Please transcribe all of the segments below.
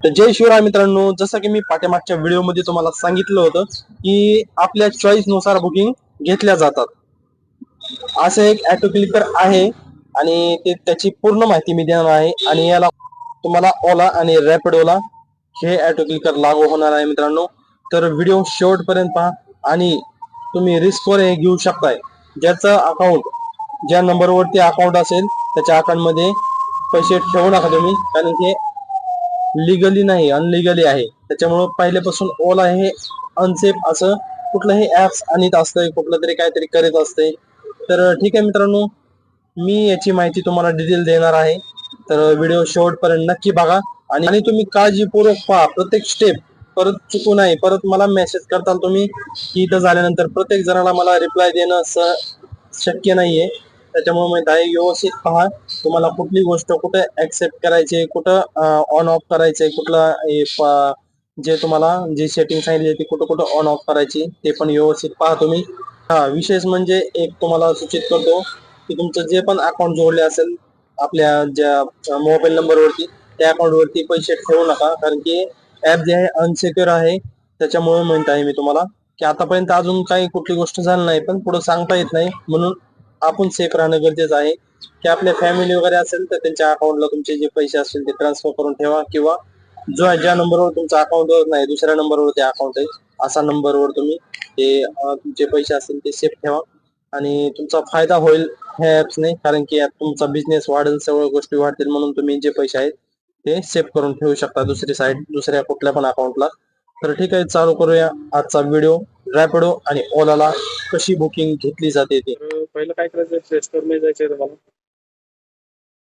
तर जय शिवराय मित्रांनो, जसं की मी पाठीमागच्या व्हिडिओमध्ये तुम्हाला सांगितलं होतं की आपल्या चॉईस नुसार बुकिंग घेतल्या जातात. असं एक ऑटो क्लिकर आहे आणि त्याची पूर्ण माहिती मी देणार आहे आणि याला तुम्हाला ओला आणि रॅपिडोला हे ऑटो क्लिकर लागू होणार आहे मित्रांनो. तर व्हिडिओ शेवटपर्यंत पहा आणि तुम्ही रिस्कवर हे घेऊ शकताय. ज्याचं अकाउंट ज्या नंबरवरती अकाउंट असेल त्याच्या अकाउंटमध्ये पैसे ठेवू नका तुम्ही, कारण हे लिगली नाही अनलिगली आहे. त्याच्यामुळे पहिल्यापासून ओला हे अनसेफ असं कुठलंही ऍप्स आणत असतंय, कुठलं तरी काहीतरी करीत असते. तर ठीक आहे मित्रांनो, मी याची माहिती तुम्हाला डिटेल देणार आहे. तर व्हिडिओ शेवटपर्यंत नक्की बघा आणि तुम्ही काळजीपूर्वक पहा प्रत्येक स्टेप. परत चुकू नाही, परत मला मेसेज करताल तुम्ही की इथं झाल्यानंतर प्रत्येक जणाला मला रिप्लाय देणं शक्य नाहीये. त्याच्यामुळे माहित आहे व्यवस्थित पहा. तुम्हाला कुठली गोष्ट कुठे ऍक्सेप्ट करायची, कुठं ऑन ऑफ करायचंय, जे तुम्हाला जे सेटिंग सांगितली ती कुठं कुठं ऑन ऑफ करायची ते पण व्यवस्थित पहा तुम्ही. हा विशेष म्हणजे एक तुम्हाला सूचित करतो की तुमचं जे पण अकाउंट जोडले असेल आपल्या ज्या मोबाईल नंबरवरती त्या अकाउंटवरती पैसे ठेवू नका, कारण की ऍप जे आहे अनसिक्युअर आहे. त्याच्यामुळे म्हणत आहे मी तुम्हाला की आतापर्यंत अजून काही कुठली गोष्ट झाली नाही, पण पुढे सांगता येत नाही, म्हणून आपण सेफ राहणं गरजेचं आहे. की आपल्या फॅमिली वगैरे असेल तर त्यांच्या अकाउंटला तुमचे जे पैसे असतील ते ट्रान्सफर करून ठेवा, किंवा ज्या नंबरवर तुमचा अकाउंटवर नाही दुसऱ्या नंबरवर ते अकाउंट आहे असा नंबरवर तुम्ही ते तुमचे पैसे असतील ते सेफ ठेवा आणि तुमचा फायदा होईल ह्या ऍप्सने, कारण की तुमचा बिझनेस वाढेल, सगळ्या गोष्टी वाढतील, म्हणून तुम्ही जे पैसे आहेत ते सेव्ह करून ठेवू शकता दुसरी साईड दुसऱ्या कुठल्या पण अकाउंटला. तर ठीक आहे, चालू करूया आजचा व्हिडिओ. रॅपिडो आणि ओलाला कशी बुकिंग घेतली जाते ते. पहिलं काय करायचं, प्ले स्टोर मध्ये जायचंय तुम्हाला.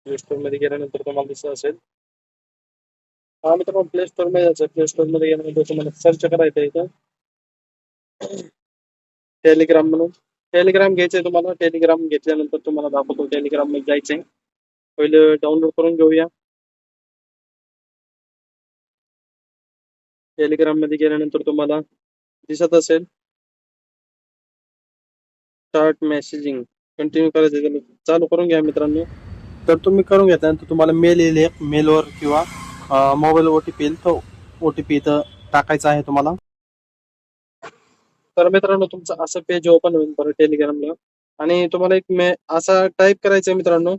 प्ले स्टोर मध्ये गेल्यानंतर तुम्हाला दिसत असेल, हा मित्रांनो प्ले स्टोर मध्ये जायचं. प्ले स्टोर मध्ये गेल्यानंतर तुम्हाला सर्च करायचं इथं टेलिग्राम म्हणून. टेलिग्राम घ्यायचंय तुम्हाला. टेलिग्राम घेतल्यानंतर तुम्हाला दाखवतो टेलिग्राम मध्ये जायचंय. पहिलं डाउनलोड करून घेऊया. टेलिग्राम मध्ये गेल्यानंतर तुम्हाला दिसत असेल स्टार्ट मेसेजिंग, कंटिन्यू करायचं. चालू करून घ्या मित्रांनो. तर तुम्ही करून घेतल्यानंतर तुम्हाला मेल येईल, एक मेलवर किंवा मोबाईल ओटीपी येईल, तो ओटीपी इथं टाकायचा आहे तुम्हाला. तर मित्रांनो तुमचं असं पेज ओपन होईल बरं टेलिग्रामला, आणि तुम्हाला एक असा टाईप करायचं मित्रांनो,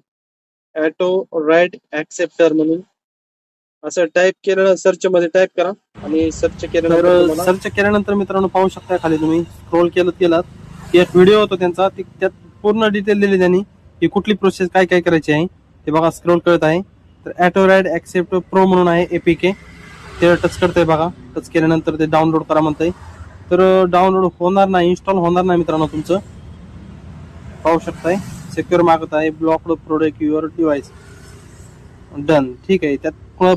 ऑटो राईड ऍक्सेप्टर म्हणून. असं टाईप केलं, सर्च मध्ये टाईप करा आणि सर्च केल्यानंतर सर्च केल्यानंतर मित्रांनो पाहू शकता, खाली तुम्ही स्क्रोल केलात एक व्हिडिओ होतो त्यांचा, त्यात पूर्ण डिटेल दिली त्यांनी की कुठली प्रोसेस काय काय करायची आहे ते बघा. स्क्रोल करत आहे तर ऑटो राईड ऍक्सेप्ट प्रो म्हणून आहे एपीके, ते टच करतंय बघा. टच केल्यानंतर ते डाउनलोड करा म्हणतंय. तर डाउनलोड होणार नाही, इन्स्टॉल होणार नाही मित्रांनो तुमचं. पाहू शकताय सिक्युअर मागत आहे, blocked product your device, done. ठीक आहे, त्यात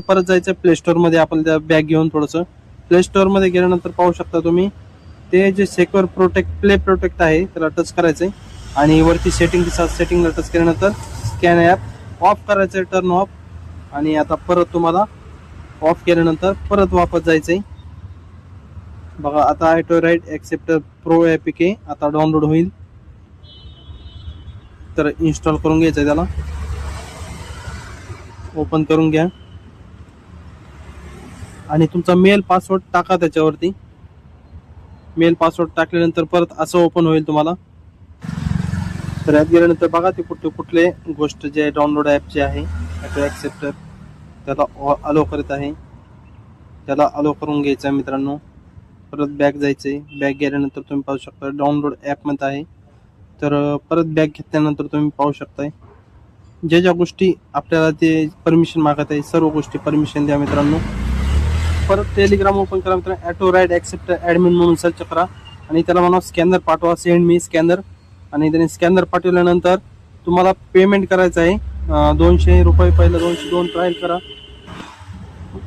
परत जायचं प्ले स्टोर मध्ये. आपण त्या बॅग घेऊन थोडंसं प्ले स्टोर मध्ये गेल्यानंतर पाहू शकता तुम्ही ते जे सिक्युअर प्रोटेक्ट प्ले प्रोटेक्ट आहे त्याला टच करायचंय आणि वरती सेटिंग दिसतात. सेटिंगला टच केल्यानंतर स्कॅन ॲप ऑफ करायचंय, टर्न ऑफ. आणि आता परत तुम्हाला ऑफ केल्यानंतर परत वापस जायचंय बघा. आता auto ride acceptor pro APK आता डाउनलोड होईल, तर इन्स्टॉल करून घ्यायचंय त्याला. ओपन करून घ्या आणि तुमचा मेल पासवर्ड टाका त्याच्यावरती. मेल पासवर्ड टाकल्यानंतर परत असं ओपन होईल तुम्हाला. तर यात गेल्यानंतर बघा ते कुठले गोष्ट जे डाउनलोड ॲप जे आहे ऑटो ॲक्सेप्टर त्याला अलो करत आहे, त्याला अलो करून घ्यायचं आहे मित्रांनो. परत बॅक जायचंय. बॅक गेल्यानंतर तुम्ही पाहू शकता डाउनलोड ॲप मध्ये आहे. तर परत बॅक घेतल्यानंतर तुम्ही पाहू शकताय ज्या गोष्टी आपल्याला ते परमिशन मागत आहे सर्व गोष्टी परमिशन द्या मित्रांनो. परत टेलिग्राम ओपन करा मित्रांनो. ऑटो राईड ऍक्सेप्टर ॲडमिन म्हणून सर्च करा आणि त्याला म्हणा स्कॅनर पाठवा, सेंड मी स्कॅनर. आणि त्याने स्कॅनर पाठवल्यानंतर तुम्हाला पेमेंट करायचं आहे 200 रुपये. पहिलं 202 ट्रायल करा.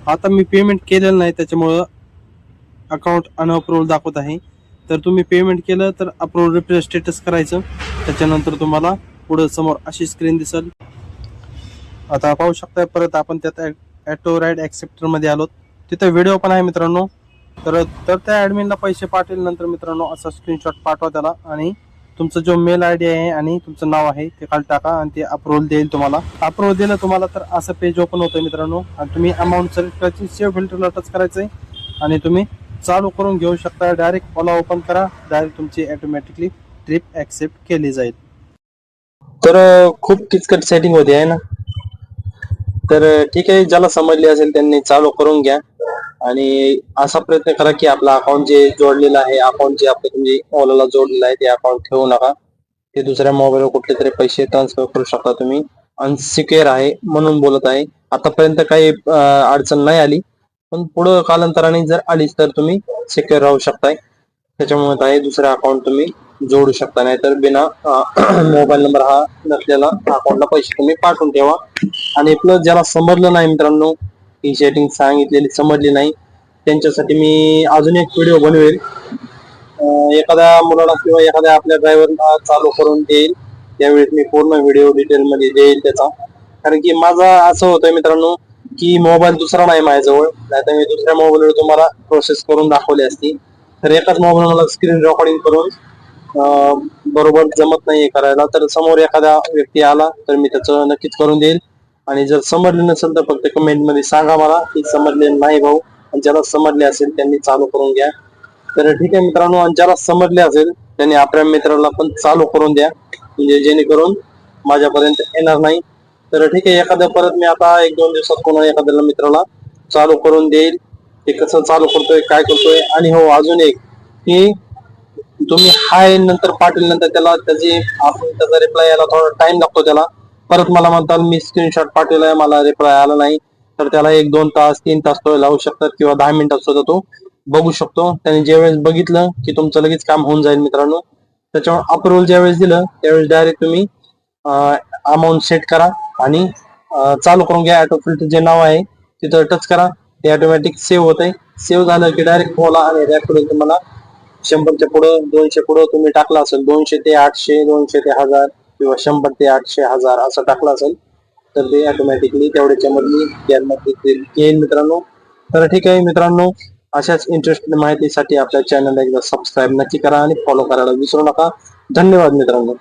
आता मी पेमेंट केलेलं नाही त्याच्यामुळं अकाउंट अनअप्रूव्हल दाखवत आहे. तर तुम्ही पेमेंट केलं तर अप्रूव्ह रिप्लेस स्टेटस करायचं. त्याच्यानंतर तुम्हाला पुढे समोर अशी स्क्रीन दिसेल. आता पाहू शकता परत आपण त्यात ऑटो राईड ऍक्सेप्टर मध्ये आलो. तिथे व्हिडिओ पण आहे मित्रांनो. तर त्या ऍडमिनला पैसे पाठवल्यानंतर मित्रांनो असा स्क्रीनशॉट पाठवा त्याला आणि तुमचं जो मेल आयडी आहे आणि तुमचं नाव आहे ते खाली टाका आणि ते अप्रुव्हल देईल तुम्हाला. अप्रुव्हल दिलं तुम्हाला तर असं पेज ओपन होतं मित्रांनो. आणि तुम्ही अमाऊंट सिलेक्ट करायची, सेव्ह फिल्टरला टच करायचंय आणि तुम्ही चालू करून घेऊ शकता. डायरेक्ट ओला ओपन करा, डायरेक्ट तुमची ऑटोमॅटिकली ट्रिप ऍक्सेप्ट केली जाईल. तर खूप किचकट सेटिंग होती आहे ना. तर ठीक आहे, ज्याला समजली असेल त्यांनी चालू करून घ्या आणि असा प्रयत्न करा की आपला अकाउंट जे जोडलेलं आहे, अकाउंट जे आपलं तुम्ही ओलाला जोडलेलं आहे ते अकाउंट ठेवू नका. ते दुसऱ्या मोबाईलवर कुठले तरी पैसे ट्रान्सफर करू शकता तुम्ही. अनसिक्युअर आहे म्हणून बोलत आहे. आतापर्यंत काही अडचण नाही आली, पण पुढे कालांतराने जर आलीच तर तुम्ही सिक्युअर राहू शकताय. त्याच्यामुळे आहे दुसरा अकाउंट तुम्ही जोडू शकता, नाहीतर बिना मोबाईल नंबर हा नसलेला अकाउंटला पैसे तुम्ही पाठवून ठेवा. आणि प्लस ज्याला समजलं नाही मित्रांनो, ही सेटिंग सांगितलेली समजली नाही, त्यांच्यासाठी मी अजून एक व्हिडिओ बनवेल. एखाद्या मुलाला किंवा एखाद्या आपल्या ड्रायव्हरला चालू करून देईल, त्यावेळेस मी पूर्ण व्हिडिओ डिटेल मध्ये देईल त्याचा. कारण की माझा असं होतंय मित्रांनो की मोबाईल दुसरा नाही माझ्याजवळ, नाहीतर मी दुसऱ्या मोबाईलवर तुम्हाला प्रोसेस करून दाखवली असती. तर एकाच मोबाईल मला स्क्रीन रेकॉर्डिंग करून बरोबर जमत नाहीये करायला. तर समोर एखादा व्यक्ती आला तर मी त्याचं नक्कीच करून देईल. आणि जर समजले नसेल तर फक्त कमेंट मध्ये सांगा मला की समजले नाही भाऊ. आणि ज्याला समजले असेल त्यांनी चालू करून घ्या. तर ठीक आहे मित्रांनो, आणि ज्याला समजले असेल त्यांनी आपल्या मित्राला पण चालू करून द्या, म्हणजे जेणेकरून माझ्यापर्यंत येणार नाही. तर ठीक आहे, एखाद्या परत मी आता 1-2 दिवसात कोणा एखाद्याला मित्राला चालू करून देईल. ते कसं चालू करतोय, काय करतोय. आणि हो, अजून एक की तुम्ही हाय नंतर पाठवल्यानंतर त्याला आपण त्याचा रिप्लाय यायला थोडा टाइम लागतो त्याला. परत मला म्हणताल मी स्क्रीनशॉट पाठवलाय, मला रिप्लाय आला नाही, तर त्याला 1-2 तास 3 तास तो लावू शकतात किंवा 10 मिनिटात सुद्धा तो बघू शकतो. त्याने ज्यावेळेस बघितलं की तुमचं लगेच काम होऊन जाईल मित्रांनो. त्याच्यावर अप्रुव्हल ज्यावेळेस दिलं त्यावेळेस डायरेक्ट तुम्ही अमाऊंट सेट करा आणि चालू करून घ्या. ऑटो फिल्टर जे नाव आहे तिथं टच करा, ते ऑटोमॅटिक सेव्ह होतंय. सेव्ह झालं की डायरेक्ट बोला आणि रॅपकडून तुम्हाला 100च्या पुढं 200 पुढं तुम्ही टाकला असेल, 200 ते 800, 200 ते 1000 किंवा 100 ते 800 1000 असं टाकलं असेल तर ते ऑटोमॅटिकली तेवढ्याच्या मधली येईल मित्रांनो. तर ठीक आहे मित्रांनो, अशाच इंटरेस्टेड माहितीसाठी आपल्या चॅनलला एकदा सबस्क्राईब नक्की करा आणि फॉलो करायला विसरू नका. धन्यवाद मित्रांनो.